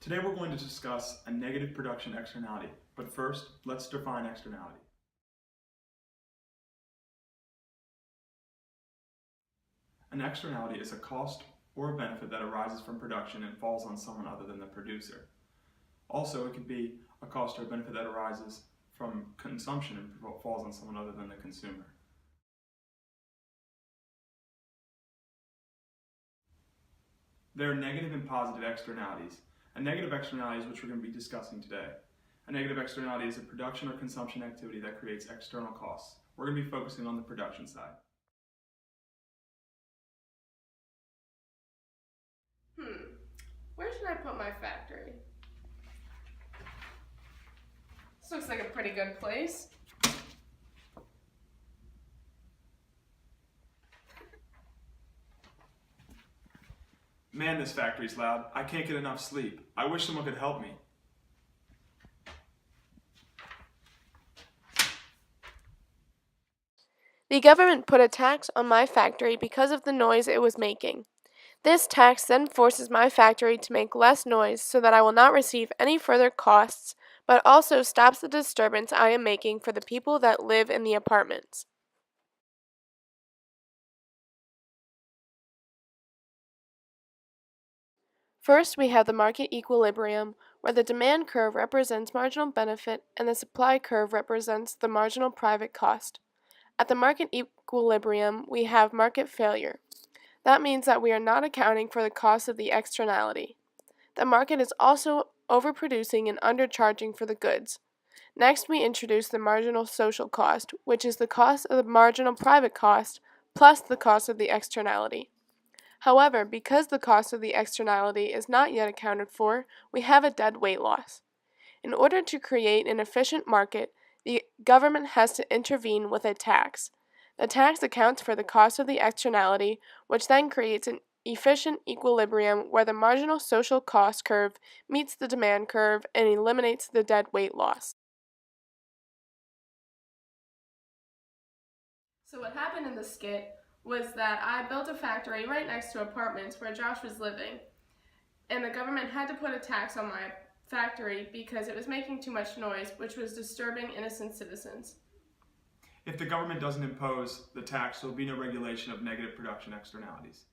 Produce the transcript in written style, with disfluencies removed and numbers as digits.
Today we're going to discuss a negative production externality, but first, let's define externality. An externality is a cost or a benefit that arises from production and falls on someone other than the producer. Also, it could be a cost or a benefit that arises from consumption and falls on someone other than the consumer. There are negative and positive externalities. A negative externality is which we're going to be discussing today. A negative externality is a production or consumption activity that creates external costs. We're going to be focusing on the production side. Where should I put my factory? This looks like a pretty good place. Man, this factory's loud. I can't get enough sleep. I wish someone could help me. The government put a tax on my factory because of the noise it was making. This tax then forces my factory to make less noise so that I will not receive any further costs, but also stops the disturbance I am making for the people that live in the apartments. First, we have the market equilibrium, where the demand curve represents marginal benefit and the supply curve represents the marginal private cost. At the market equilibrium, we have market failure. That means that we are not accounting for the cost of the externality. The market is also overproducing and undercharging for the goods. Next, we introduce the marginal social cost, which is the cost of the marginal private cost plus the cost of the externality. However, because the cost of the externality is not yet accounted for, we have a dead weight loss. In order to create an efficient market, the government has to intervene with a tax. The tax accounts for the cost of the externality, which then creates an efficient equilibrium where the marginal social cost curve meets the demand curve and eliminates the dead weight loss. So what happened in the skit was that I built a factory right next to apartments where Josh was living, and the government had to put a tax on my factory because it was making too much noise, which was disturbing innocent citizens. If the government doesn't impose the tax, there will be no regulation of negative production externalities.